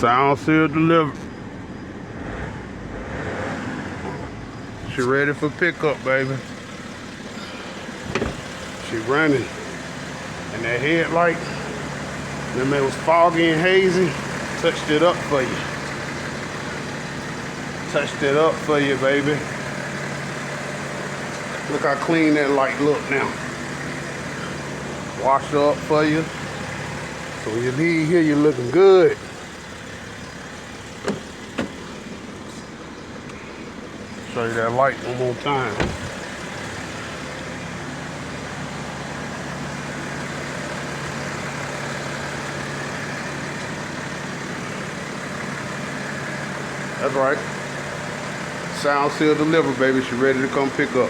Sound seal delivered. She ready for pickup, baby. She running. And that headlight, them it was foggy and hazy, touched it up for you. Touched it up for you, baby. Look how clean that light look now. Wash her up for you. So when you leave here, you're looking good. Show you that light one more time. That's right. Sound seal delivered, baby. She ready to come pick up.